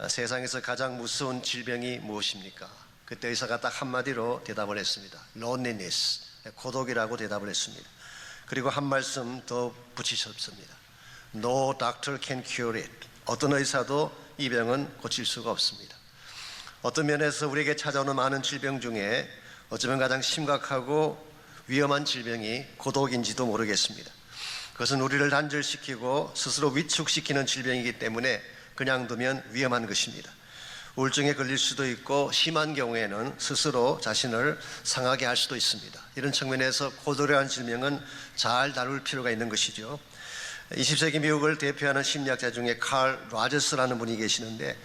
세상에서 가장 무서운 질병이 무엇입니까? 그때 의사가 딱 한마디로 대답을 했습니다. loneliness, 고독이라고 대답을 했습니다. 그리고 한 말씀 더 붙이셨습니다. No doctor can cure it. 어떤 의사도 이 병은 고칠 수가 없습니다. 어떤 면에서 우리에게 찾아오는 많은 질병 중에 어쩌면 가장 심각하고 위험한 질병이 고독인지도 모르겠습니다. 그것은 우리를 단절시키고 스스로 위축시키는 질병이기 때문에 그냥 두면 위험한 것입니다. 우울증에 걸릴 수도 있고 심한 경우에는 스스로 자신을 상하게 할 수도 있습니다. 이런 측면에서 고독이라는 질병은 잘 다룰 필요가 있는 것이죠. 20세기 미국을 대표하는 심리학자 중에 칼 라저스라는 분이 계시는데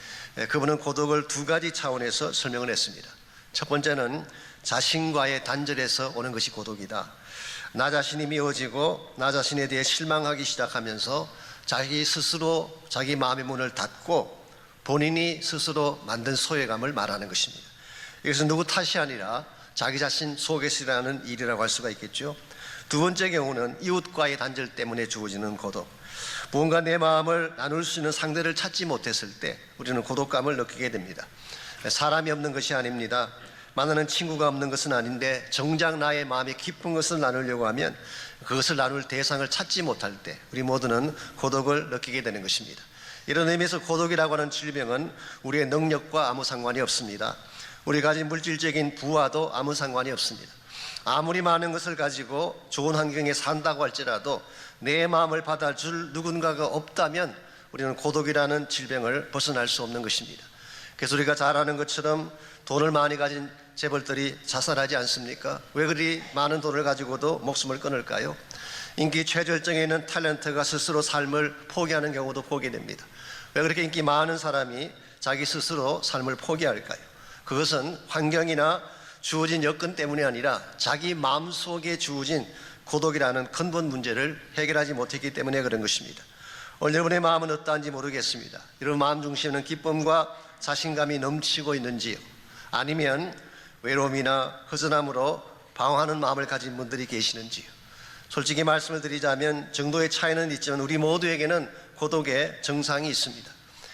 그분은 고독을 두 가지 차원에서 설명을 했습니다. 첫 번째는 자신과의 단절에서 오는 것이 고독이다. 나 자신이 미워지고 나 자신에 대해 실망하기 시작하면서 자기 스스로 자기 마음의 문을 닫고 본인이 스스로 만든 소외감을 말하는 것입니다. 이것은 누구 탓이 아니라 자기 자신 속에서 일어나는 일이라고 할 수가 있겠죠. 두 번째 경우는 이웃과의 단절 때문에 주어지는 고독. 무언가 내 마음을 나눌 수 있는 상대를 찾지 못했을 때 우리는 고독감을 느끼게 됩니다. 사람이 없는 것이 아닙니다. 만나는 친구가 없는 것은 아닌데 정작 나의 마음이 깊은 것을 나누려고 하면 그것을 나눌 대상을 찾지 못할 때 우리 모두는 고독을 느끼게 되는 것입니다. 이런 의미에서 고독이라고 하는 질병은 우리의 능력과 아무 상관이 없습니다. 우리가 가진 물질적인 부와도 아무 상관이 없습니다. 아무리 많은 것을 가지고 좋은 환경에 산다고 할지라도 내 마음을 받아줄 누군가가 없다면 우리는 고독이라는 질병을 벗어날 수 없는 것입니다. 그래서 우리가 잘 아는 것처럼 돈을 많이 가진 재벌들이 자살하지 않습니까? 왜 그리 많은 돈을 가지고도 목숨을 끊을까요? 인기 최절정에 있는 탤런트가 스스로 삶을 포기하는 경우도 보게 됩니다. 왜 그렇게 인기 많은 사람이 자기 스스로 삶을 포기할까요? 그것은 환경이나 주어진 여건 때문이 아니라 자기 마음속에 주어진 고독이라는 근본 문제를 해결하지 못했기 때문에 그런 것입니다. 오늘 여러분의 마음은 어떠한지 모르겠습니다. 여러분 마음 중심에는 기쁨과 자신감이 넘치고 있는지요? 아니면 외로움이나 허전함으로 방황하는 마음을 가진 분들이 계시는지요? 솔직히 말씀을 드리자면 정도의 차이는 있지만 우리 모두에게는 고독의 증상이 있습니다.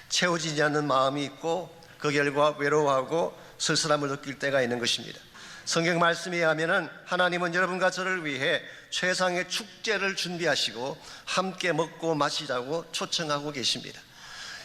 채워지지 않는 마음이 있고 그 결과 외로워하고 쓸쓸함을 느낄 때가 있는 것입니다. 성경 말씀에 의하면 하나님은 여러분과 저를 위해 최상의 축제를 준비하시고 함께 먹고 마시자고 초청하고 계십니다.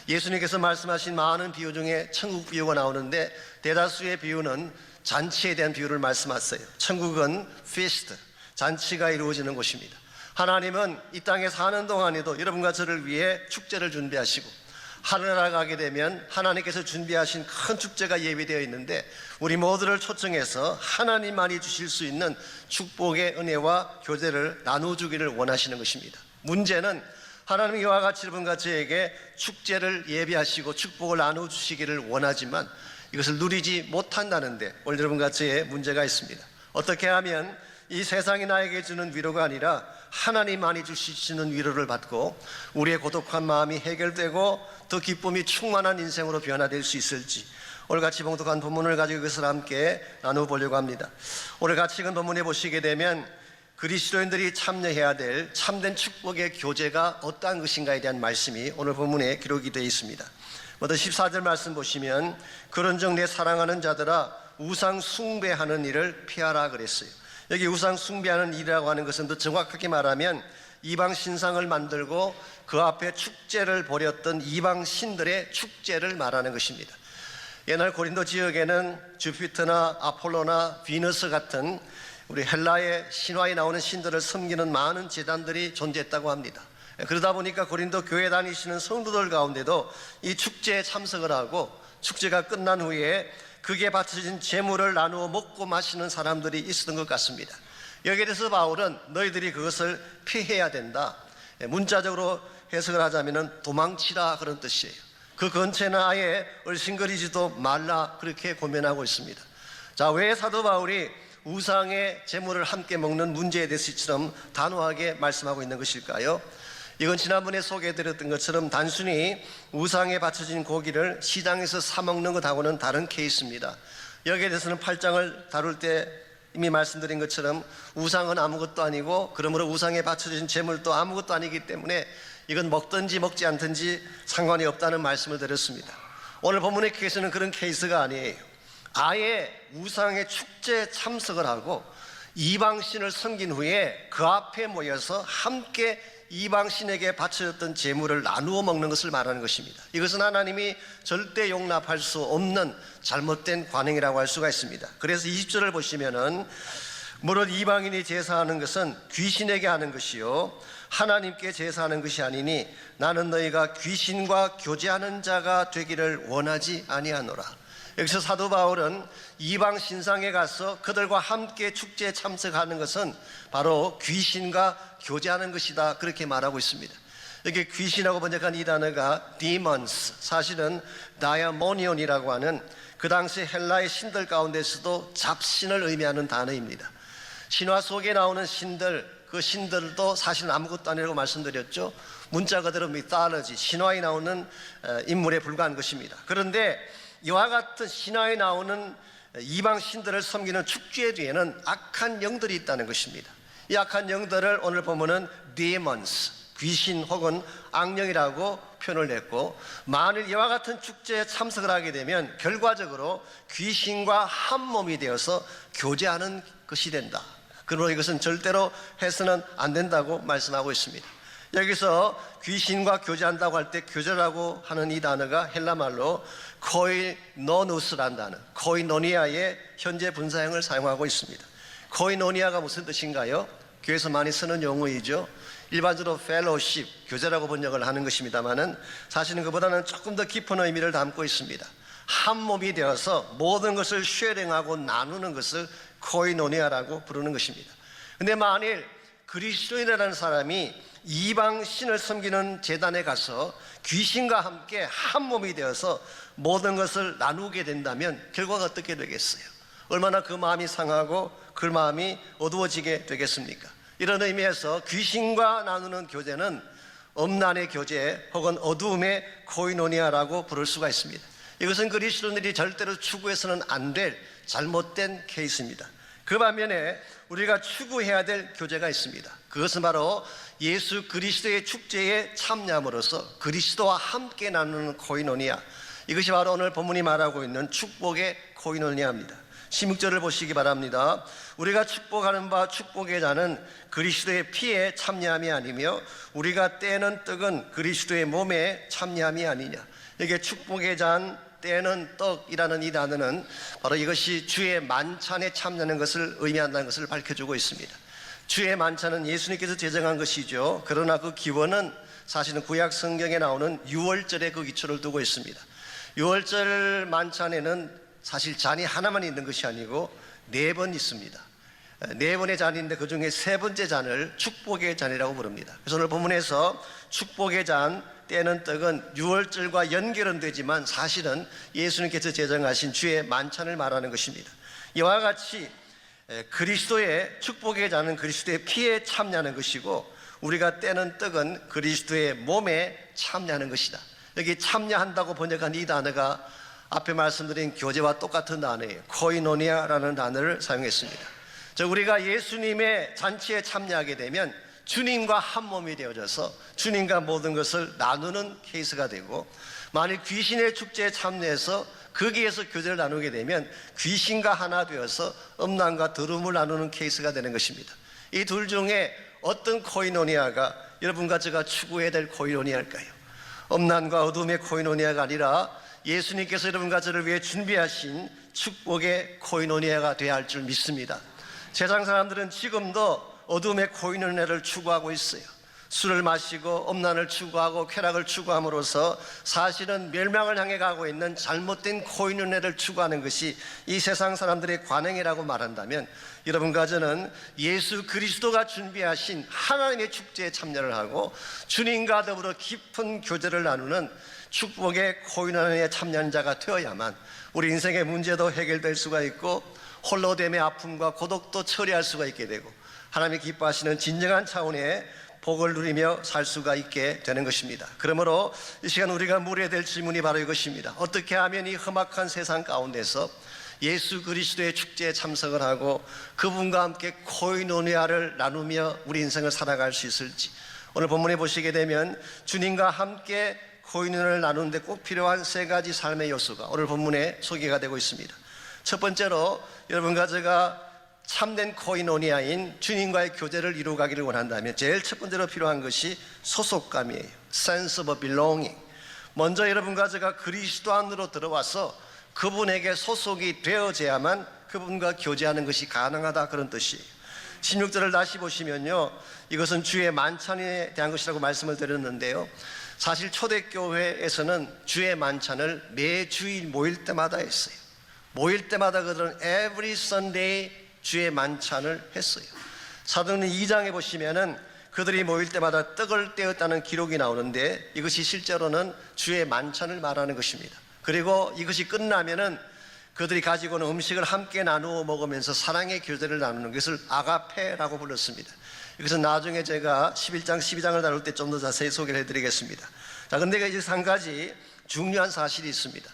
예수님께서 말씀하신 많은 비유 중에 천국 비유가 나오는데 대다수의 비유는 잔치에 대한 비유를 말씀하세요. 천국은 feast, 잔치가 이루어지는 곳입니다. 하나님은 이 땅에 사는 동안에도 여러분과 저를 위해 축제를 준비하시고 하늘나라 가게 되면 하나님께서 준비하신 큰 축제가 예비되어 있는데 우리 모두를 초청해서 하나님만이 주실 수 있는 축복의 은혜와 교제를 나눠주기를 원하시는 것입니다. 문제는 하나님이 이와 같이 여러분과 저에게 축제를 예비하시고 축복을 나눠주시기를 원하지만 이것을 누리지 못한다는데 오늘 여러분과 저의 문제가 있습니다. 어떻게 하면 이 세상이 나에게 주는 위로가 아니라 하나님만이 주시는 위로를 받고 우리의 고독한 마음이 해결되고 더 기쁨이 충만한 인생으로 변화될 수 있을지 오늘 같이 봉독한 본문을 가지고 그것을 함께 나눠보려고 합니다. 오늘 같이 읽은 본문에 보시게 되면 그리스도인들이 참여해야 될 참된 축복의 교제가 어떠한 것인가에 대한 말씀이 오늘 본문에 기록이 되어 있습니다. 먼저 14절 말씀 보시면 그런즉 내 사랑하는 자들아 우상 숭배하는 일을 피하라 그랬어요. 여기 우상 숭배하는 일이라고 하는 것은 더 정확하게 말하면 이방 신상을 만들고 그 앞에 축제를 벌였던 이방 신들의 축제를 말하는 것입니다. 옛날 고린도 지역에는 주피터나 아폴로나 비너스 같은 우리 헬라의 신화에 나오는 신들을 섬기는 많은 제단들이 존재했다고 합니다. 그러다 보니까 고린도 교회 다니시는 성도들 가운데도 이 축제에 참석을 하고 축제가 끝난 후에 그게 바쳐진 제물을 나누어 먹고 마시는 사람들이 있었던 것 같습니다. 여기에 대해서 바울은 너희들이 그것을 피해야 된다. 문자적으로 해석을 하자면 도망치라 그런 뜻이에요. 그 근처에는 아예 얼씬거리지도 말라 그렇게 고면하고 있습니다. 자, 왜 사도 바울이 우상의 제물을 함께 먹는 문제에 대해서처럼 단호하게 말씀하고 있는 것일까요? 이건 지난번에 소개해드렸던 것처럼 단순히 우상에 바쳐진 고기를 시장에서 사 먹는 것하고는 다른 케이스입니다. 여기에 대해서는 8장을 다룰 때 이미 말씀드린 것처럼 우상은 아무것도 아니고 그러므로 우상에 바쳐진 제물도 아무것도 아니기 때문에 이건 먹든지 먹지 않든지 상관이 없다는 말씀을 드렸습니다. 오늘 본문의 케이스는 그런 케이스가 아니에요. 아예 우상의 축제에 참석을 하고 이방신을 섬긴 후에 그 앞에 모여서 함께 이방신에게 바쳐졌던 제물을 나누어 먹는 것을 말하는 것입니다. 이것은 하나님이 절대 용납할 수 없는 잘못된 관행이라고 할 수가 있습니다. 그래서 20절을 보시면은 무릇 이방인이 제사하는 것은 귀신에게 하는 것이요 하나님께 제사하는 것이 아니니 나는 너희가 귀신과 교제하는 자가 되기를 원하지 아니하노라. 여기서 사도 바울은 이방 신상에 가서 그들과 함께 축제에 참석하는 것은 바로 귀신과 교제하는 것이다, 그렇게 말하고 있습니다. 여기 귀신하고 번역한 이 단어가 demons, 사실은 다이아모니온이라고 하는 그 당시 헬라의 신들 가운데서도 잡신을 의미하는 단어입니다. 신화 속에 나오는 신들, 그 신들도 사실은 아무것도 아니라고 말씀드렸죠. 문자 그대로 mythology, 신화에 나오는 인물에 불과한 것입니다. 그런데 이와 같은 신화에 나오는 이방 신들을 섬기는 축제 뒤에는 악한 영들이 있다는 것입니다. 이 악한 영들을 오늘 보면은 demons, 귀신 혹은 악령이라고 표현을 했고, 만일 이와 같은 축제에 참석을 하게 되면 결과적으로 귀신과 한 몸이 되어서 교제하는 것이 된다. 그러므로 이것은 절대로 해서는 안 된다고 말씀하고 있습니다. 여기서 귀신과 교제한다고 할 때 교제라고 하는 이 단어가 헬라말로 코이노누스라는 단어, 코이노니아의 현재 분사형을 사용하고 있습니다. 코이노니아가 무슨 뜻인가요? 교회에서 많이 쓰는 용어이죠. 일반적으로 fellowship, 교제라고 번역을 하는 것입니다만은 사실은 그보다는 조금 더 깊은 의미를 담고 있습니다. 한 몸이 되어서 모든 것을 쉐어링하고 나누는 것을 코이노니아라고 부르는 것입니다. 그런데 만일 그리스도인이라는 사람이 이방 신을 섬기는 제단에 가서 귀신과 함께 한 몸이 되어서 모든 것을 나누게 된다면 결과가 어떻게 되겠어요? 얼마나 그 마음이 상하고 그 마음이 어두워지게 되겠습니까? 이런 의미에서 귀신과 나누는 교제는 엄난의 교제 혹은 어두움의 코이노니아라고 부를 수가 있습니다. 이것은 그리스도인들이 절대로 추구해서는 안 될 잘못된 케이스입니다. 그 반면에 우리가 추구해야 될 교제가 있습니다. 그것은 바로 예수 그리스도의 축제에 참여함으로써 그리스도와 함께 나누는 코이노니아, 이것이 바로 오늘 본문이 말하고 있는 축복의 코이노니아입니다. 16절을 보시기 바랍니다. 우리가 축복하는 바 축복의 잔은 그리스도의 피에 참여함이 아니며 우리가 떼는 떡은 그리스도의 몸에 참여함이 아니냐. 이게 축복의 잔, 떼는 떡이라는 이 단어는 바로 이것이 주의 만찬에 참여하는 것을 의미한다는 것을 밝혀주고 있습니다. 주의 만찬은 예수님께서 제정한 것이죠. 그러나 그 기원은 사실은 구약 성경에 나오는 유월절에 그 기초를 두고 있습니다. 유월절 만찬에는 사실 잔이 하나만 있는 것이 아니고 4번 있습니다. 4번의 잔인데 그 중에 3번째 잔을 축복의 잔이라고 부릅니다. 그래서 오늘 본문에서 축복의 잔, 떼는 떡은 유월절과 연결은 되지만 사실은 예수님께서 제정하신 주의 만찬을 말하는 것입니다. 이와 같이 그리스도의 축복의 잔은 그리스도의 피에 참여하는 것이고 우리가 떼는 떡은 그리스도의 몸에 참여하는 것이다. 여기 참여한다고 번역한 이 단어가 앞에 말씀드린 교제와 똑같은 단어예요. 코이노니아라는 단어를 사용했습니다. 즉 우리가 예수님의 잔치에 참여하게 되면 주님과 한 몸이 되어져서 주님과 모든 것을 나누는 케이스가 되고, 만일 귀신의 축제에 참여해서 거기에서 교제를 나누게 되면 귀신과 하나 되어서 음란과 더러움을 나누는 케이스가 되는 것입니다. 이 둘 중에 어떤 코이노니아가 여러분과 제가 추구해야 될 코이노니아일까요? 음란과 어둠의 코이노니아가 아니라 예수님께서 여러분과 저를 위해 준비하신 축복의 코이노니아가 되어야 할 줄 믿습니다. 세상 사람들은 지금도 어둠의 코이노니아를 추구하고 있어요. 술을 마시고 음란을 추구하고 쾌락을 추구함으로써 사실은 멸망을 향해 가고 있는 잘못된 코이노니아를 추구하는 것이 이 세상 사람들의 관행이라고 말한다면, 여러분과 저는 예수 그리스도가 준비하신 하나님의 축제에 참여를 하고 주님과 더불어 깊은 교제를 나누는 축복의 코이노니아에 참여한 자가 되어야만 우리 인생의 문제도 해결될 수가 있고 홀로됨의 아픔과 고독도 처리할 수가 있게 되고 하나님이 기뻐하시는 진정한 차원의 복을 누리며 살 수가 있게 되는 것입니다. 그러므로 이 시간 우리가 물어야 될 질문이 바로 이것입니다. 어떻게 하면 이 험악한 세상 가운데서 예수 그리스도의 축제에 참석을 하고 그분과 함께 코이노니아를 나누며 우리 인생을 살아갈 수 있을지, 오늘 본문에 보시게 되면 주님과 함께 코인원을 나누는데 꼭 필요한 세 가지 삶의 요소가 오늘 본문에 소개가 되고 있습니다. 첫 번째로 여러분과 제가 참된 코인오니아인 주님과의 교제를 이루어가기를 원한다면 제일 첫 번째로 필요한 것이 소속감이에요. Sense of belonging. 먼저 여러분과 제가 그리스도 안으로 들어와서 그분에게 소속이 되어져야만 그분과 교제하는 것이 가능하다, 그런 뜻이에요. 16절을 다시 보시면요, 이것은 주의 만찬에 대한 것이라고 말씀을 드렸는데요, 사실 초대교회에서는 주의 만찬을 매주일 모일 때마다 했어요. 모일 때마다 그들은 every Sunday 주의 만찬을 했어요. 사도행전 2장에 보시면은 그들이 모일 때마다 떡을 떼었다는 기록이 나오는데 이것이 실제로는 주의 만찬을 말하는 것입니다. 그리고 이것이 끝나면은 그들이 가지고 오는 음식을 함께 나누어 먹으면서 사랑의 교제를 나누는 것을 아가페라고 불렀습니다. 이것은 나중에 제가 11장, 12장을 다룰 때 좀 더 자세히 소개를 해드리겠습니다. 자, 근데 여기서 한 가지 중요한 사실이 있습니다.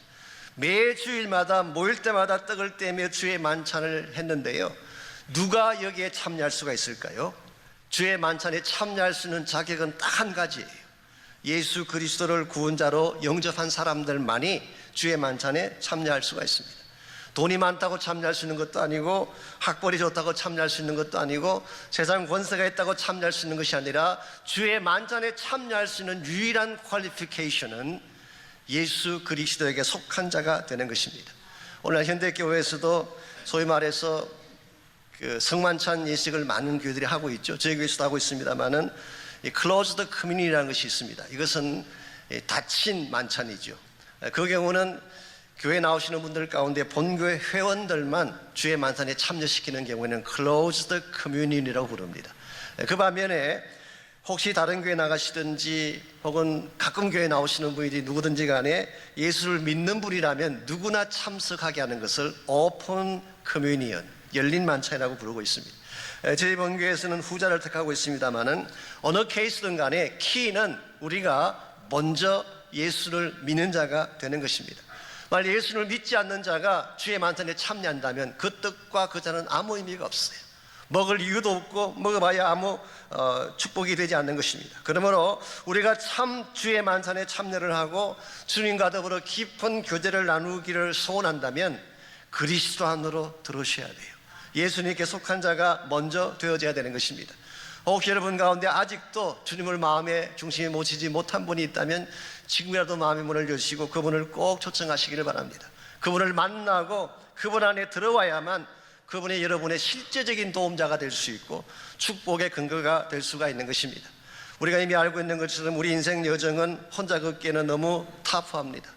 매주일마다 모일 때마다 떡을 떼며 주의 만찬을 했는데요, 누가 여기에 참여할 수가 있을까요? 주의 만찬에 참여할 수 있는 자격은 딱 한 가지예요. 예수 그리스도를 구원자로 영접한 사람들만이 주의 만찬에 참여할 수가 있습니다. 돈이 많다고 참여할 수 있는 것도 아니고, 학벌이 좋다고 참여할 수 있는 것도 아니고, 세상 권세가 있다고 참여할 수 있는 것이 아니라 주의 만찬에 참여할 수 있는 유일한 퀄리피케이션은 예수 그리스도에게 속한 자가 되는 것입니다. 오늘 현대교회에서도 소위 말해서 그 성만찬 예식을 많은 교회들이 하고 있죠. 저희 교회에서도 하고 있습니다만은 closed commun이라는 것이 있습니다. 이것은 닫힌 만찬이죠. 그 경우는 교회 나오시는 분들 가운데 본교회 회원들만 주의 만찬에 참여시키는 경우에는 closed commun이라고 부릅니다. 그 반면에 혹시 다른 교회 나가시든지 혹은 가끔 교회 나오시는 분이 누구든지 간에 예수를 믿는 분이라면 누구나 참석하게 하는 것을 오픈 커뮤니언, 열린 만찬이라고 부르고 있습니다. 저희 본교회에서는 후자를 택하고 있습니다만은 어느 케이스든 간에 키는 우리가 먼저 예수를 믿는 자가 되는 것입니다. 만약 예수를 믿지 않는 자가 주의 만찬에 참여한다면 그 뜻과 그 자는 아무 의미가 없어요. 먹을 이유도 없고 먹어봐야 아무 축복이 되지 않는 것입니다. 그러므로 우리가 참 주의 만찬에 참여를 하고 주님과 더불어 깊은 교제를 나누기를 소원한다면 그리스도 안으로 들어오셔야 돼요. 예수님께 속한 자가 먼저 되어져야 되는 것입니다. 혹시 여러분 가운데 아직도 주님을 마음의 중심에 모시지 못한 분이 있다면 지금이라도 마음의 문을 여시고 그분을 꼭 초청하시기를 바랍니다. 그분을 만나고 그분 안에 들어와야만 그분이 여러분의 실제적인 도움자가 될 수 있고 축복의 근거가 될 수가 있는 것입니다. 우리가 이미 알고 있는 것처럼 우리 인생 여정은 혼자 걷기에는 너무 타프합니다.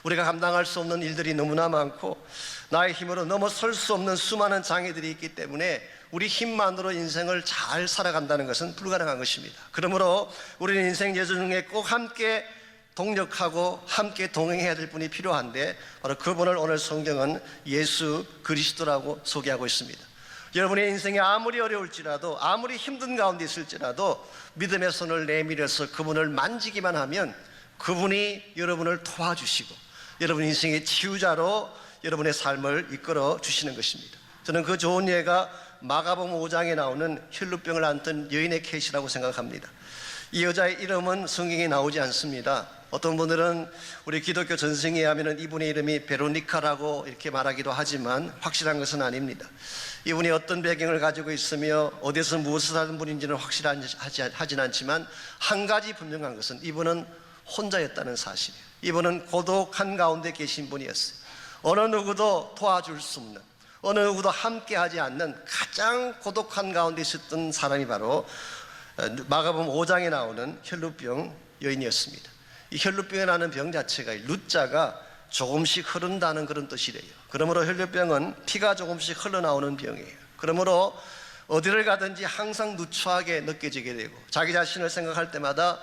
우리가 감당할 수 없는 일들이 너무나 많고 나의 힘으로 넘어설 수 없는 수많은 장애들이 있기 때문에 우리 힘만으로 인생을 잘 살아간다는 것은 불가능한 것입니다. 그러므로 우리는 인생 여정 중에 꼭 함께 동력하고 함께 동행해야 될 분이 필요한데 바로 그분을 오늘 성경은 예수 그리스도라고 소개하고 있습니다. 여러분의 인생이 아무리 어려울지라도 아무리 힘든 가운데 있을지라도 믿음의 손을 내밀어서 그분을 만지기만 하면 그분이 여러분을 도와주시고 여러분 인생의 치유자로 여러분의 삶을 이끌어 주시는 것입니다. 저는 그 좋은 예가 마가복음 5장에 나오는 혈루병을 앓던 여인의 케이스라고 생각합니다. 이 여자의 이름은 성경에 나오지 않습니다. 어떤 분들은 우리 기독교 전승에 하면은 이분의 이름이 베로니카라고 이렇게 말하기도 하지만 확실한 것은 아닙니다. 이분이 어떤 배경을 가지고 있으며 어디서 무엇을 하는 분인지는 확실하진 않지만 한 가지 분명한 것은 이분은 혼자였다는 사실이에요. 이분은 고독한 가운데 계신 분이었어요. 어느 누구도 도와줄 수 없는, 어느 누구도 함께하지 않는 가장 고독한 가운데 있었던 사람이 바로 마가복음 5장에 나오는 혈루병 여인이었습니다. 이 혈루병이라는 병 자체가 루자가 조금씩 흐른다는 그런 뜻이래요. 그러므로 혈루병은 피가 조금씩 흘러나오는 병이에요. 그러므로 어디를 가든지 항상 누추하게 느껴지게 되고 자기 자신을 생각할 때마다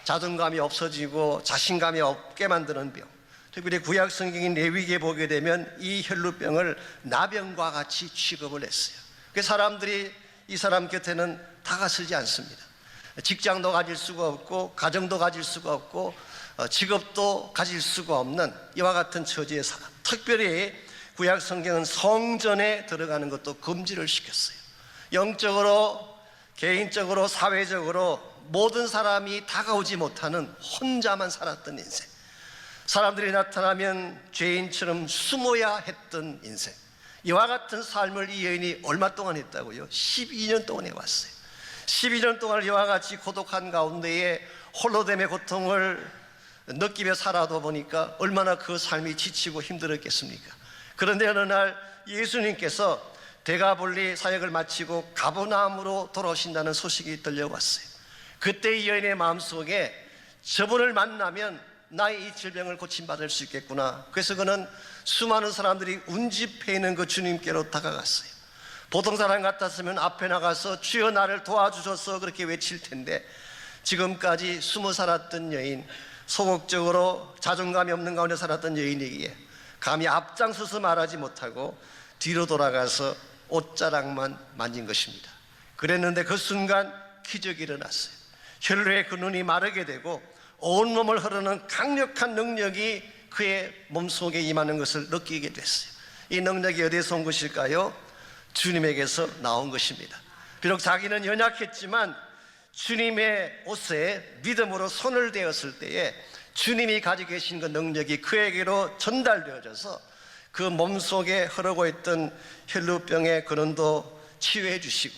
자존감이 없어지고 자신감이 없게 만드는 병. 특별히 구약 성경인 레위기에 보게 되면 이 혈루병을 나병과 같이 취급을 했어요. 그 사람들이 이 사람 곁에는 다가서지 않습니다. 직장도 가질 수가 없고 가정도 가질 수가 없고 직업도 가질 수가 없는 이와 같은 처지의 사람. 특별히 구약 성경은 성전에 들어가는 것도 금지를 시켰어요. 영적으로, 개인적으로, 사회적으로 모든 사람이 다가오지 못하는 혼자만 살았던 인생, 사람들이 나타나면 죄인처럼 숨어야 했던 인생, 이와 같은 삶을 이 여인이 얼마 동안 했다고요? 12년 동안 해왔어요. 12년 동안 이와 같이 고독한 가운데에 홀로됨의 고통을 느끼며 살아도 보니까 얼마나 그 삶이 지치고 힘들었겠습니까? 그런데 어느 날 예수님께서 데가볼리 사역을 마치고 가버나움으로 돌아오신다는 소식이 들려왔어요. 그때 이 여인의 마음속에 저분을 만나면 나의 이 질병을 고침받을 수 있겠구나. 그래서 그는 수많은 사람들이 운집해 있는 그 주님께로 다가갔어요. 보통 사람 같았으면 앞에 나가서 주여 나를 도와주셔서 그렇게 외칠 텐데, 지금까지 숨어 살았던 여인, 소극적으로 자존감이 없는 가운데 살았던 여인에게 감히 앞장서서 말하지 못하고 뒤로 돌아가서 옷자락만 만진 것입니다. 그랬는데 그 순간 기적이 일어났어요. 혈로의 그 눈이 마르게 되고 온몸을 흐르는 강력한 능력이 그의 몸속에 임하는 것을 느끼게 됐어요. 이 능력이 어디에서 온 것일까요? 주님에게서 나온 것입니다. 비록 자기는 연약했지만 주님의 옷에 믿음으로 손을 대었을 때에 주님이 가지고 계신 그 능력이 그에게로 전달되어져서 그 몸속에 흐르고 있던 혈루병의 근원도 치유해 주시고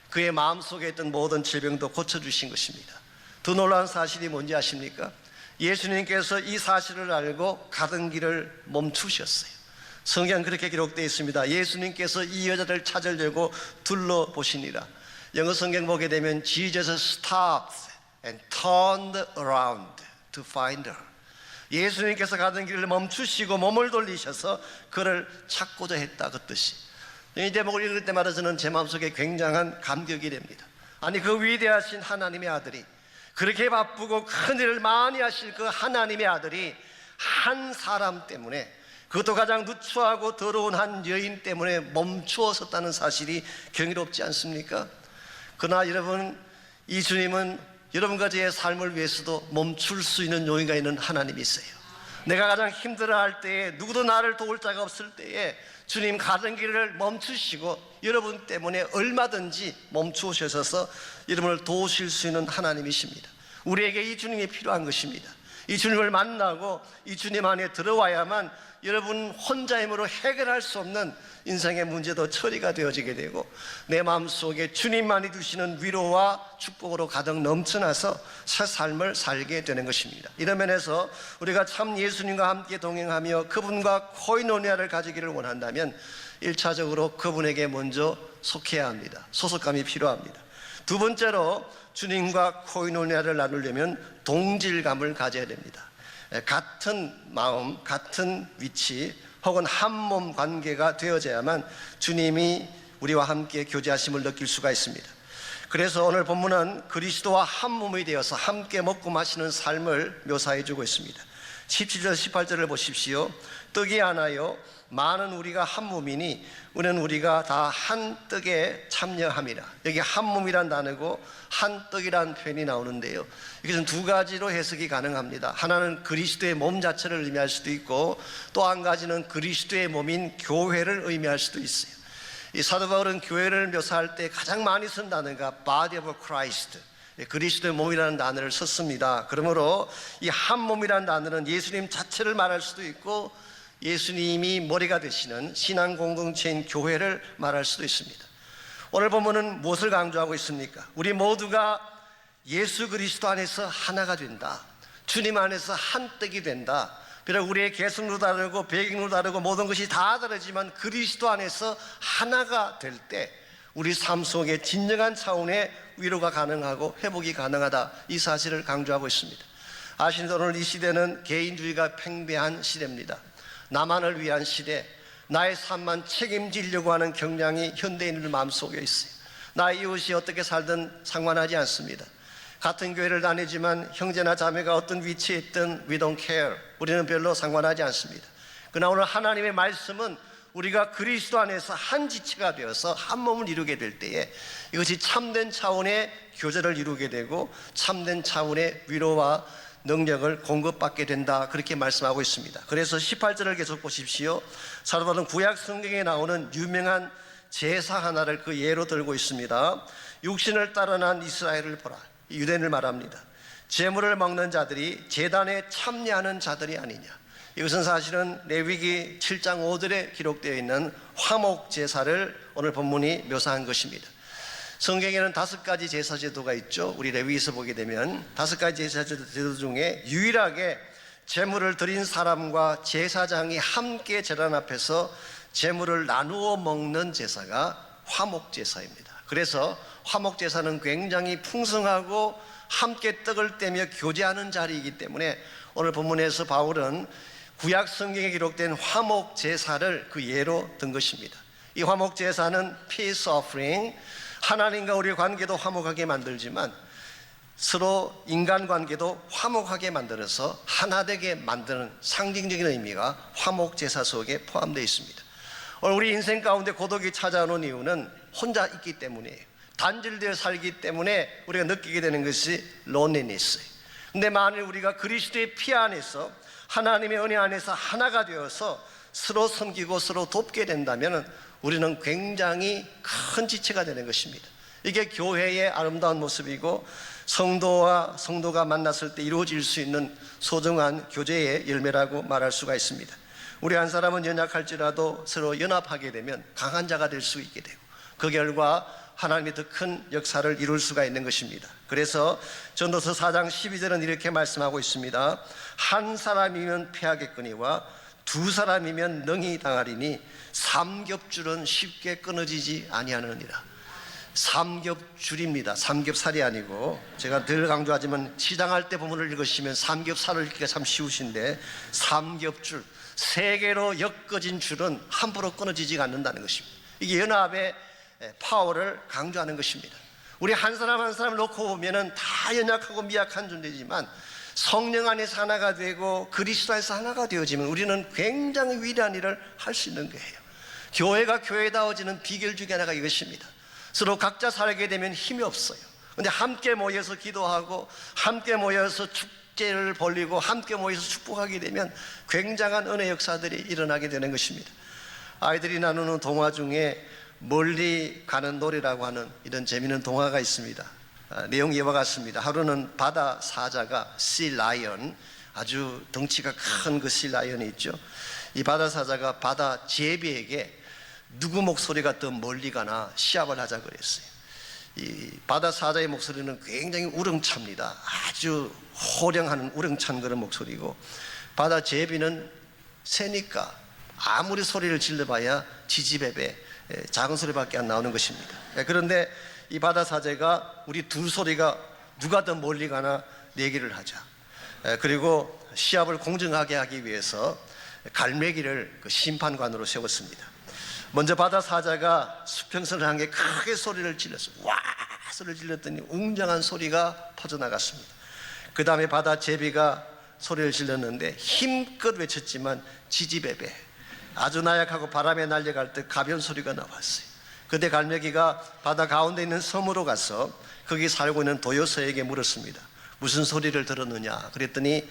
그의 마음속에 있던 모든 질병도 고쳐주신 것입니다. 더 놀라운 사실이 뭔지 아십니까? 예수님께서 이 사실을 알고 가던 길을 멈추셨어요. 성경 그렇게 기록되어 있습니다. 예수님께서 이 여자를 찾으려고 둘러보시니라. 영어 성경 보게 되면 Jesus stopped and turned around to find her. 예수님께서 가던 길을 멈추시고 몸을 돌리셔서 그를 찾고자 했다, 그 뜻이. 이 대목을 읽을 때마다 저는 제 마음속에 굉장한 감격이 됩니다. 아니, 그 위대하신 하나님의 아들이, 그렇게 바쁘고 큰 일을 많이 하실 그 하나님의 아들이 한 사람 때문에, 그것도 가장 누추하고 더러운 한 여인 때문에 멈추어 섰다는 사실이 경이롭지 않습니까? 그러나 여러분, 이 주님은 여러분과 저의 삶을 위해서도 멈출 수 있는 용의가 있는 하나님이세요. 내가 가장 힘들어할 때에, 누구도 나를 도울 자가 없을 때에 주님 가던 길을 멈추시고 여러분 때문에 얼마든지 멈추셔서 여러분을 도우실 수 있는 하나님이십니다. 우리에게 이 주님이 필요한 것입니다. 이 주님을 만나고 이 주님 안에 들어와야만 여러분 혼자 힘으로 해결할 수 없는 인생의 문제도 처리가 되어지게 되고 내 마음속에 주님만이 주시는 위로와 축복으로 가득 넘쳐나서 새 삶을 살게 되는 것입니다. 이런 면에서 우리가 참 예수님과 함께 동행하며 그분과 코이노니아를 가지기를 원한다면 1차적으로 그분에게 먼저 속해야 합니다. 소속감이 필요합니다. 두 번째로 주님과 코이노니아를 나누려면 동질감을 가져야 됩니다. 같은 마음, 같은 위치 혹은 한 몸 관계가 되어져야만 주님이 우리와 함께 교제하심을 느낄 수가 있습니다. 그래서 오늘 본문은 그리스도와 한 몸이 되어서 함께 먹고 마시는 삶을 묘사해 주고 있습니다. 17절 18절을 보십시오. 떡이 하나요 많은 우리가 한 몸이니 우리는 우리가 다 한 떡에 참여함이라. 여기 한 몸이란 단어고 한 떡이란 표현이 나오는데요, 이것은 두 가지로 해석이 가능합니다. 하나는 그리스도의 몸 자체를 의미할 수도 있고 또 한 가지는 그리스도의 몸인 교회를 의미할 수도 있어요. 이 사도 바울은 교회를 묘사할 때 가장 많이 쓴 단어가 body of Christ, 그리스도의 몸이라는 단어를 썼습니다. 그러므로 이 한 몸이라는 단어는 예수님 자체를 말할 수도 있고 예수님이 머리가 되시는 신앙 공동체인 교회를 말할 수도 있습니다. 오늘 본문은 무엇을 강조하고 있습니까? 우리 모두가 예수 그리스도 안에서 하나가 된다. 주님 안에서 한 떡이 된다. 비록 우리의 개성도 다르고 배경도 다르고 모든 것이 다 다르지만 그리스도 안에서 하나가 될 때 우리 삶 속에 진정한 차원의 위로가 가능하고 회복이 가능하다, 이 사실을 강조하고 있습니다. 아시는 오늘 이 시대는 개인주의가 팽배한 시대입니다. 나만을 위한 시대, 나의 삶만 책임지려고 하는 경향이 현대인들 마음속에 있어요. 나의 이웃이 어떻게 살든 상관하지 않습니다. 같은 교회를 다니지만 형제나 자매가 어떤 위치에 있든 we don't care, 우리는 별로 상관하지 않습니다. 그러나 오늘 하나님의 말씀은 우리가 그리스도 안에서 한 지체가 되어서 한 몸을 이루게 될 때에 이것이 참된 차원의 교제를 이루게 되고 참된 차원의 위로와 능력을 공급받게 된다, 그렇게 말씀하고 있습니다. 그래서 18절을 계속 보십시오. 사도 바울은 구약 성경에 나오는 유명한 제사 하나를 그 예로 들고 있습니다. 육신을 따라 난 이스라엘을 보라. 유대인을 말합니다. 제물을 먹는 자들이 제단에 참여하는 자들이 아니냐. 이것은 사실은 레위기 7장 5절에 기록되어 있는 화목 제사를 오늘 본문이 묘사한 것입니다. 성경에는 5가지 제사 제도가 있죠. 우리 레위기서 보게 되면 5가지 제사 제도 중에 유일하게 제물을 드린 사람과 제사장이 함께 제단 앞에서 제물을 나누어 먹는 제사가 화목 제사입니다. 그래서 화목 제사는 굉장히 풍성하고 함께 떡을 떼며 교제하는 자리이기 때문에 오늘 본문에서 바울은 구약 성경에 기록된 화목 제사를 그 예로 든 것입니다. 이 화목 제사는 peace offering, 하나님과 우리의 관계도 화목하게 만들지만 서로 인간관계도 화목하게 만들어서 하나 되게 만드는 상징적인 의미가 화목 제사 속에 포함되어 있습니다. 오늘 우리 인생 가운데 고독이 찾아오는 이유는 혼자 있기 때문이에요. 단절되어 살기 때문에 우리가 느끼게 되는 것이 loneliness. 근데 만일 우리가 그리스도의 피 안에서 하나님의 은혜 안에서 하나가 되어서 서로 섬기고 서로 돕게 된다면 우리는 굉장히 큰 지체가 되는 것입니다. 이게 교회의 아름다운 모습이고 성도와 성도가 만났을 때 이루어질 수 있는 소중한 교제의 열매라고 말할 수가 있습니다. 우리 한 사람은 연약할지라도 서로 연합하게 되면 강한 자가 될 수 있게 되고 그 결과 하나님이 더 큰 역사를 이룰 수가 있는 것입니다. 그래서 전도서 4장 12절은 이렇게 말씀하고 있습니다. 한 사람이면 패하겠거니와 두 사람이면 능히 당하리니 삼겹줄은 쉽게 끊어지지 아니하느니라. 삼겹줄입니다. 삼겹살이 아니고, 제가 늘 강조하지만 시장할 때 본문을 읽으시면 삼겹살을 읽기가 참 쉬우신데 삼겹줄, 세 개로 엮어진 줄은 함부로 끊어지지 않는다는 것입니다. 이게 연합의 파워를 강조하는 것입니다. 우리 한 사람 한 사람 놓고 보면은 다 연약하고 미약한 존재지만 성령 안에서 하나가 되고 그리스도 안에서 하나가 되어지면 우리는 굉장히 위대한 일을 할 수 있는 거예요. 교회가 교회다워지는 비결 중에 하나가 이것입니다. 서로 각자 살게 되면 힘이 없어요. 근데 함께 모여서 기도하고 함께 모여서 축제를 벌리고 함께 모여서 축복하게 되면 굉장한 은혜 역사들이 일어나게 되는 것입니다. 아이들이 나누는 동화 중에 멀리 가는 노래라고 하는 이런 재미있는 동화가 있습니다. 내용이 이와 같습니다. 하루는 바다 사자가 sea lion, 아주 덩치가 큰 그 sea lion이 있죠. 이 바다 사자가 바다 제비에게 누구 목소리가 더 멀리 가나 시합을 하자 그랬어요. 이 바다 사자의 목소리는 굉장히 우렁찹니다. 아주 호령하는 우렁찬 그런 목소리고, 바다 제비는 새니까 아무리 소리를 질러봐야 지지배배 작은 소리밖에 안 나오는 것입니다. 그런데 이 바다 사자가 우리 둘 소리가 누가 더 멀리 가나 내기를 하자. 그리고 시합을 공정하게 하기 위해서 갈매기를 그 심판관으로 세웠습니다. 먼저 바다 사자가 수평선을 향해 크게 소리를 질렀어요. 와! 소리를 질렀더니 웅장한 소리가 퍼져나갔습니다. 그 다음에 바다 제비가 소리를 질렀는데 힘껏 외쳤지만 지지배배, 아주 나약하고 바람에 날려갈 때 가벼운 소리가 나왔어요. 그때 갈매기가 바다 가운데 있는 섬으로 가서 거기 살고 있는 도요새에게 물었습니다. 무슨 소리를 들었느냐? 그랬더니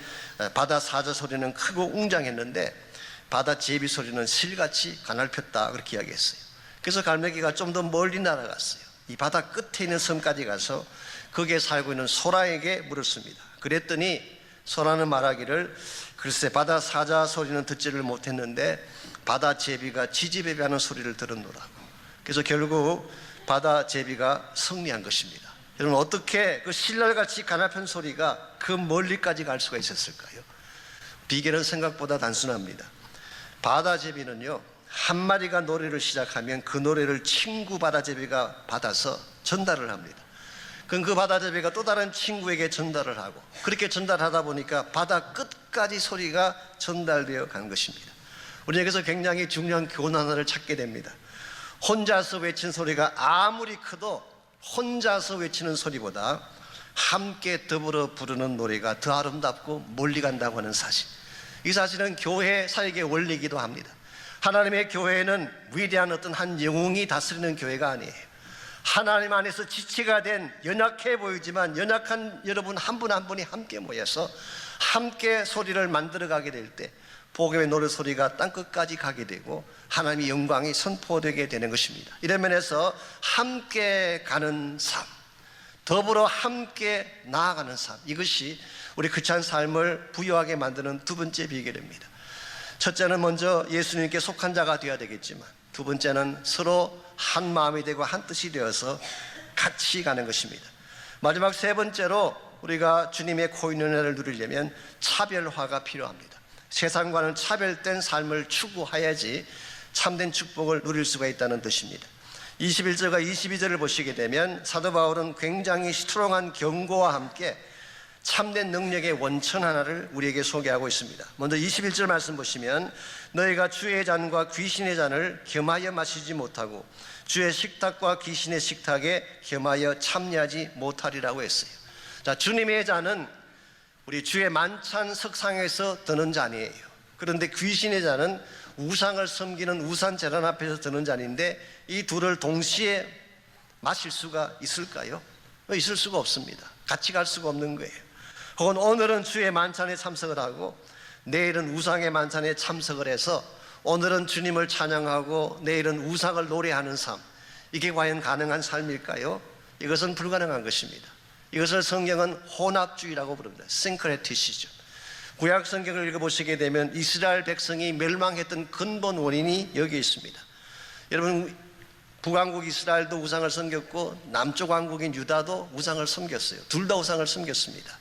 바다 사자 소리는 크고 웅장했는데 바다 제비 소리는 실같이 가냘폈다, 그렇게 이야기했어요. 그래서 갈매기가 좀 더 멀리 날아갔어요. 이 바다 끝에 있는 섬까지 가서 거기에 살고 있는 소라에게 물었습니다. 그랬더니 소라는 말하기를, 글쎄 바다 사자 소리는 듣지를 못했는데 바다 제비가 지지배배하는 소리를 들었노라고. 그래서 결국 바다 제비가 승리한 것입니다. 여러분, 어떻게 그 신랄같이 가냘픈 소리가 그 멀리까지 갈 수가 있었을까요? 비결은 생각보다 단순합니다. 바다 제비는요, 한 마리가 노래를 시작하면 그 노래를 친구 바다 제비가 받아서 전달을 합니다. 그럼 그 바다 제비가 또 다른 친구에게 전달을 하고, 그렇게 전달하다 보니까 바다 끝까지 소리가 전달되어 간 것입니다. 우리는 여기서 굉장히 중요한 교훈 하나를 찾게 됩니다. 혼자서 외친 소리가 아무리 커도 혼자서 외치는 소리보다 함께 더불어 부르는 노래가 더 아름답고 멀리 간다고 하는 사실, 이 사실은 교회 사역의 원리이기도 합니다. 하나님의 교회는 위대한 어떤 한 영웅이 다스리는 교회가 아니에요. 하나님 안에서 지체가 된, 연약해 보이지만 연약한 여러분 한 분 한 분이 함께 모여서 함께 소리를 만들어가게 될 때 복음의 노래소리가 땅끝까지 가게 되고 하나님의 영광이 선포되게 되는 것입니다. 이런 면에서 함께 가는 삶, 더불어 함께 나아가는 삶, 이것이 우리 크리스찬 삶을 부유하게 만드는 두 번째 비결입니다. 첫째는 먼저 예수님께 속한 자가 되어야 되겠지만, 두 번째는 서로 한 마음이 되고 한 뜻이 되어서 같이 가는 것입니다. 마지막 세 번째로 우리가 주님의 코인연회를 누리려면 차별화가 필요합니다. 세상과는 차별된 삶을 추구해야지 참된 축복을 누릴 수가 있다는 뜻입니다. 21절과 22절을 보시게 되면 사도 바울은 굉장히 스트롱한 경고와 함께 참된 능력의 원천 하나를 우리에게 소개하고 있습니다. 먼저 21절 말씀 보시면 너희가 주의 잔과 귀신의 잔을 겸하여 마시지 못하고 주의 식탁과 귀신의 식탁에 겸하여 참여하지 못하리라고 했어요. 자, 주님의 잔은 우리 주의 만찬 석상에서 드는 잔이에요. 그런데 귀신의 잔은 우상을 섬기는 우상 제단 앞에서 드는 잔인데, 이 둘을 동시에 마실 수가 있을까요? 있을 수가 없습니다. 같이 갈 수가 없는 거예요. 혹은 오늘은 주의 만찬에 참석을 하고 내일은 우상의 만찬에 참석을 해서 오늘은 주님을 찬양하고 내일은 우상을 노래하는 삶, 이게 과연 가능한 삶일까요? 이것은 불가능한 것입니다. 이것을 성경은 혼합주의라고 부릅니다. 싱크레티시즘. 구약 성경을 읽어보시게 되면 이스라엘 백성이 멸망했던 근본 원인이 여기에 있습니다. 여러분, 북왕국 이스라엘도 우상을 섬겼고 남쪽 왕국인 유다도 우상을 섬겼어요. 둘 다 우상을 섬겼습니다.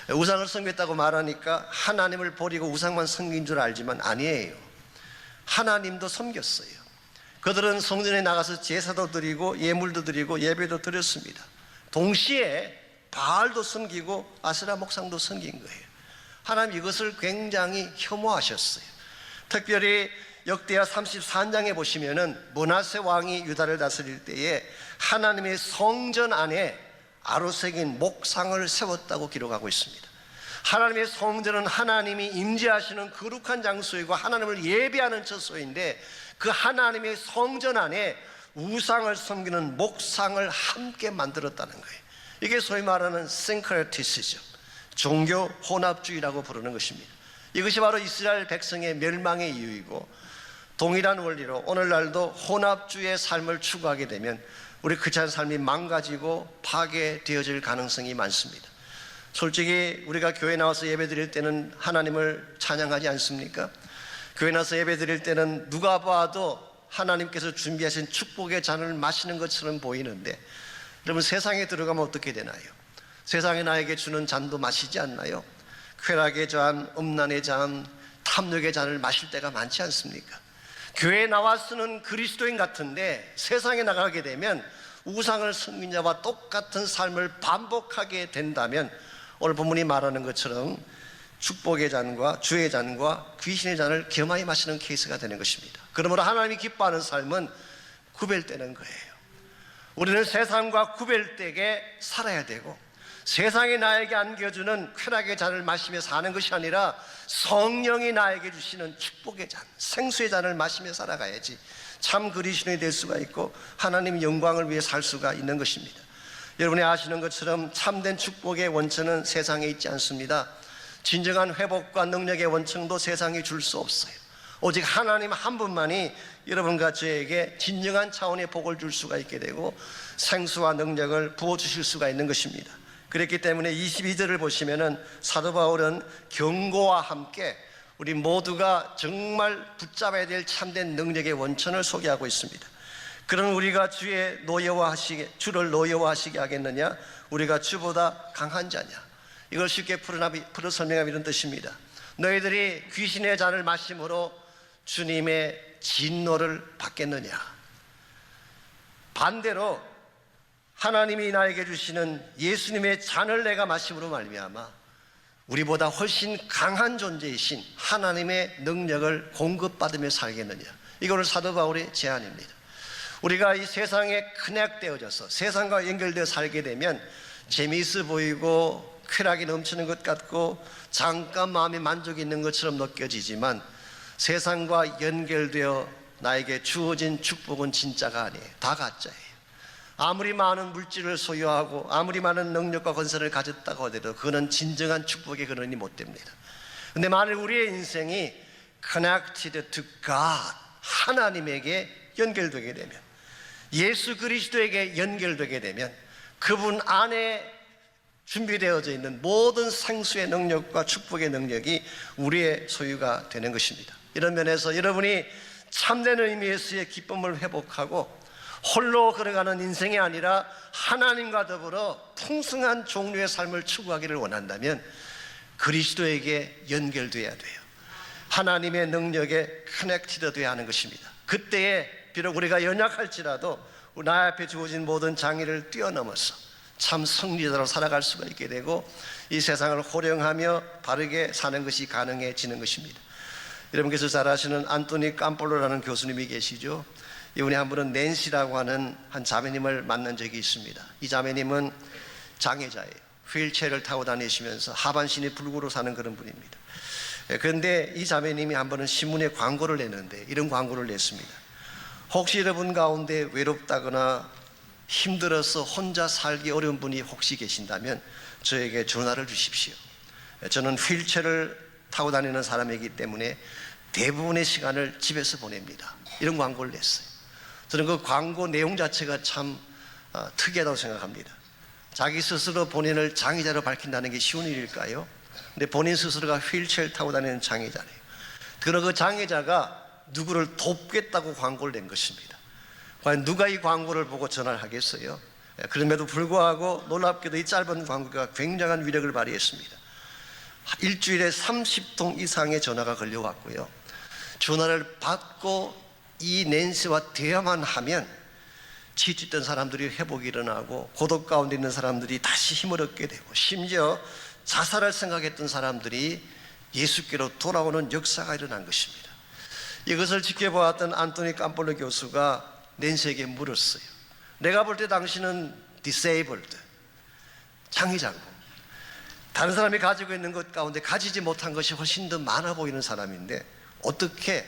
우상을 섬겼다고 말하니까 하나님을 버리고 우상만 섬긴 줄 알지만 아니에요. 하나님도 섬겼어요. 그들은 성전에 나가서 제사도 드리고 예물도 드리고 예배도 드렸습니다. 동시에 바알도 섬기고 아세라 목상도 섬긴 거예요. 하나님 이것을 굉장히 혐오하셨어요. 특별히 역대하 34장에 보시면은 므낫세 왕이 유다를 다스릴 때에 하나님의 성전 안에 아로새긴 목상을 세웠다고 기록하고 있습니다. 하나님의 성전은 하나님이 임재하시는 거룩한 장소이고 하나님을 예배하는 처소인데, 그 하나님의 성전 안에 우상을 섬기는 목상을 함께 만들었다는 거예요. 이게 소위 말하는 싱크레티시즘, 종교 혼합주의라고 부르는 것입니다. 이것이 바로 이스라엘 백성의 멸망의 이유이고, 동일한 원리로 오늘날도 혼합주의의 삶을 추구하게 되면 우리 크리스찬 삶이 망가지고 파괴되어질 가능성이 많습니다. 솔직히 우리가 교회 나와서 예배 드릴 때는 하나님을 찬양하지 않습니까? 교회 나와서 예배 드릴 때는 누가 봐도 하나님께서 준비하신 축복의 잔을 마시는 것처럼 보이는데, 여러분 세상에 들어가면 어떻게 되나요? 세상에 나에게 주는 잔도 마시지 않나요? 쾌락의 잔, 음란의 잔, 탐욕의 잔을 마실 때가 많지 않습니까? 교회에 나와 쓰는 그리스도인 같은데 세상에 나가게 되면 우상을 섬긴 자와 똑같은 삶을 반복하게 된다면 오늘 본문이 말하는 것처럼 축복의 잔과 주의 잔과 귀신의 잔을 겸하여 마시는 케이스가 되는 것입니다. 그러므로 하나님이 기뻐하는 삶은 구별되는 거예요. 우리는 세상과 구별되게 살아야 되고, 세상이 나에게 안겨주는 쾌락의 잔을 마시며 사는 것이 아니라 성령이 나에게 주시는 축복의 잔, 생수의 잔을 마시며 살아가야지 참 그리스도인이 될 수가 있고 하나님 영광을 위해 살 수가 있는 것입니다. 여러분이 아시는 것처럼 참된 축복의 원천은 세상에 있지 않습니다. 진정한 회복과 능력의 원천도 세상이 줄 수 없어요. 오직 하나님 한 분만이 여러분과 저에게 진정한 차원의 복을 줄 수가 있게 되고 생수와 능력을 부어주실 수가 있는 것입니다. 그렇기 때문에 22절을 보시면은 사도 바울은 경고와 함께 우리 모두가 정말 붙잡아야 될 참된 능력의 원천을 소개하고 있습니다. 그럼 우리가 주를 노여워하시게 하겠느냐? 우리가 주보다 강한 자냐? 이걸 쉽게 풀어 설명하면 이런 뜻입니다. 너희들이 귀신의 잔을 마심으로 주님의 진노를 받겠느냐? 반대로 하나님이 나에게 주시는 예수님의 잔을 내가 마심으로 말미암아 우리보다 훨씬 강한 존재이신 하나님의 능력을 공급받으며 살겠느냐? 이거를 사도 바울의 제안입니다. 우리가 이 세상에 큰약되어져서 세상과 연결되어 살게 되면 재미있어 보이고 쾌락이 넘치는 것 같고 잠깐 마음에 만족이 있는 것처럼 느껴지지만 세상과 연결되어 나에게 주어진 축복은 진짜가 아니에요. 다 가짜예요. 아무리 많은 물질을 소유하고 아무리 많은 능력과 건설을 가졌다고 하더라도 그거는 진정한 축복의 근원이 못 됩니다. 그런데 만일 우리의 인생이 connected to God, 하나님에게 연결되게 되면, 예수 그리스도에게 연결되게 되면 그분 안에 준비되어져 있는 모든 생수의 능력과 축복의 능력이 우리의 소유가 되는 것입니다. 이런 면에서 여러분이 참된 의미에서의 기쁨을 회복하고 홀로 걸어가는 인생이 아니라 하나님과 더불어 풍성한 종류의 삶을 추구하기를 원한다면 그리스도에게 연결돼야 돼요. 하나님의 능력에 커넥티드 되어야 하는 것입니다. 그때에 비록 우리가 연약할지라도 나 앞에 주어진 모든 장애를 뛰어넘어서 참 승리자로 살아갈 수가 있게 되고 이 세상을 호령하며 바르게 사는 것이 가능해지는 것입니다. 여러분께서 잘 아시는 안토니 깜폴로라는 교수님이 계시죠. 이분이 한 분은 낸시라고 하는 한 자매님을 만난 적이 있습니다. 이 자매님은 장애자예요. 휠체어를 타고 다니시면서 하반신이 불구로 사는 그런 분입니다. 그런데 이 자매님이 한 번은 신문에 광고를 냈는데 이런 광고를 냈습니다. 혹시 여러분 가운데 외롭다거나 힘들어서 혼자 살기 어려운 분이 혹시 계신다면 저에게 전화를 주십시오. 저는 휠체어를 타고 다니는 사람이기 때문에 대부분의 시간을 집에서 보냅니다. 이런 광고를 냈어요. 저는 그 광고 내용 자체가 참 특이하다고 생각합니다. 자기 스스로 본인을 장애자로 밝힌다는 게 쉬운 일일까요? 근데 본인 스스로가 휠체어를 타고 다니는 장애자래요. 그러나 그 장애자가 누구를 돕겠다고 광고를 낸 것입니다. 과연 누가 이 광고를 보고 전화를 하겠어요? 그럼에도 불구하고 놀랍게도 이 짧은 광고가 굉장한 위력을 발휘했습니다. 일주일에 30통 이상의 전화가 걸려왔고요. 전화를 받고 이 낸시와 대화만 하면 지쳤던 사람들이 회복이 일어나고 고독 가운데 있는 사람들이 다시 힘을 얻게 되고 심지어 자살할 생각했던 사람들이 예수께로 돌아오는 역사가 일어난 것입니다. 이것을 지켜보았던 안토니 깜폴로 교수가 낸시에게 물었어요. 내가 볼 때 당신은 disabled, 장애자고 다른 사람이 가지고 있는 것 가운데 가지지 못한 것이 훨씬 더 많아 보이는 사람인데 어떻게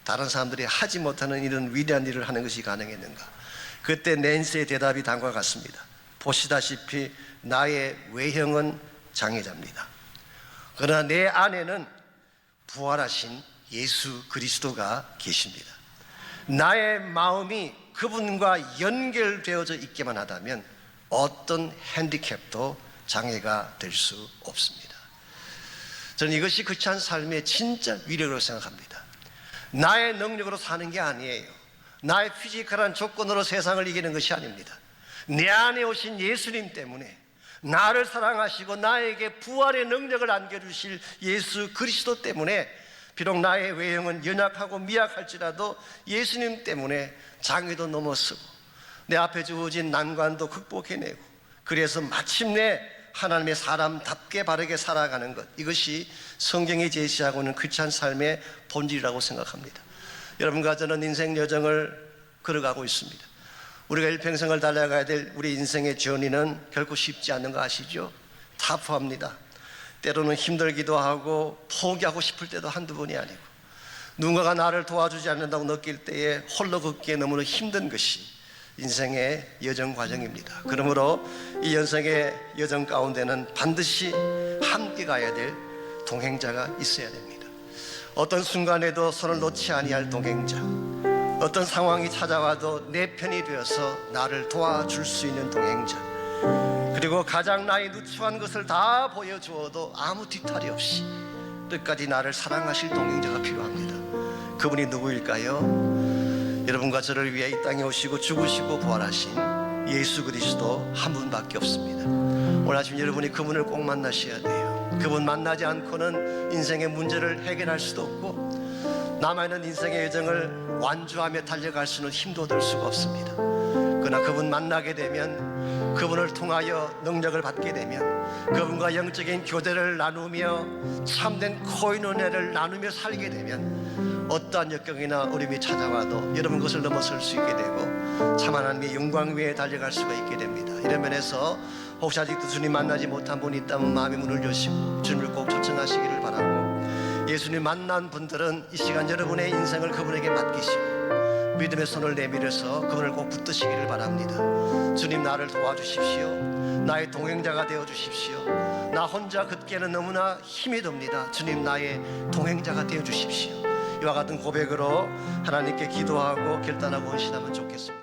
다른 사람들이 하지 못하는 이런 위대한 일을 하는 것이 가능했는가? 그때 낸시의 대답이 다음과 같습니다. 보시다시피 나의 외형은 장애자입니다. 그러나 내 안에는 부활하신 예수 그리스도가 계십니다. 나의 마음이 그분과 연결되어져 있기만 하다면 어떤 핸디캡도 장애가 될 수 없습니다. 저는 이것이 크리스찬 삶의 진짜 위력으로 생각합니다. 나의 능력으로 사는 게 아니에요. 나의 피지컬한 조건으로 세상을 이기는 것이 아닙니다. 내 안에 오신 예수님 때문에 나를 사랑하시고 나에게 부활의 능력을 안겨주실 예수 그리스도 때문에 비록 나의 외형은 연약하고 미약할지라도 예수님 때문에 장애도 넘어서고 내 앞에 주어진 난관도 극복해내고 그래서 마침내 하나님의 사람답게 바르게 살아가는 것, 이것이 성경이 제시하고 있는 크리스찬 삶의 본질이라고 생각합니다. 여러분과 저는 인생 여정을 걸어가고 있습니다. 우리가 일평생을 달려가야 될 우리 인생의 journey는 결코 쉽지 않은 거 아시죠? 타프합니다. 때로는 힘들기도 하고 포기하고 싶을 때도 한두 번이 아니고 누군가가 나를 도와주지 않는다고 느낄 때에 홀로 걷기에 너무나 힘든 것이 인생의 여정 과정입니다. 그러므로 이 인생의 여정 가운데는 반드시 함께 가야 될 동행자가 있어야 됩니다. 어떤 순간에도 손을 놓지 아니할 동행자, 어떤 상황이 찾아와도 내 편이 되어서 나를 도와줄 수 있는 동행자, 그리고 가장 나의 누추한 것을 다 보여주어도 아무 뒤탈이 없이 끝까지 나를 사랑하실 동행자가 필요합니다. 그분이 누구일까요? 여러분과 저를 위해 이 땅에 오시고 죽으시고 부활하신 예수 그리스도 한 분밖에 없습니다. 오늘 아침 여러분이 그분을 꼭 만나셔야 돼요. 그분 만나지 않고는 인생의 문제를 해결할 수도 없고 남아있는 인생의 여정을 완주하며 달려갈 수는 힘도 얻을 수가 없습니다. 그러나 그분 만나게 되면, 그분을 통하여 능력을 받게 되면, 그분과 영적인 교제를 나누며 참된 코이노네를 나누며 살게 되면 어떠한 역경이나 어려움이 찾아와도 여러분 그것을 넘어설 수 있게 되고 참 하나님의 영광 위에 달려갈 수가 있게 됩니다. 이런 면에서 혹시 아직도 주님 만나지 못한 분이 있다면 마음의 문을 여시고 주님을 꼭 초청하시기를 바라고, 예수님 만난 분들은 이 시간 여러분의 인생을 그분에게 맡기시고 믿음의 손을 내밀어서 그분을 꼭 붙드시기를 바랍니다. 주님 나를 도와주십시오. 나의 동행자가 되어주십시오. 나 혼자 걷기에는 너무나 힘이 듭니다. 주님 나의 동행자가 되어주십시오. 이와 같은 고백으로 하나님께 기도하고 결단하고 헌신하면 좋겠습니다.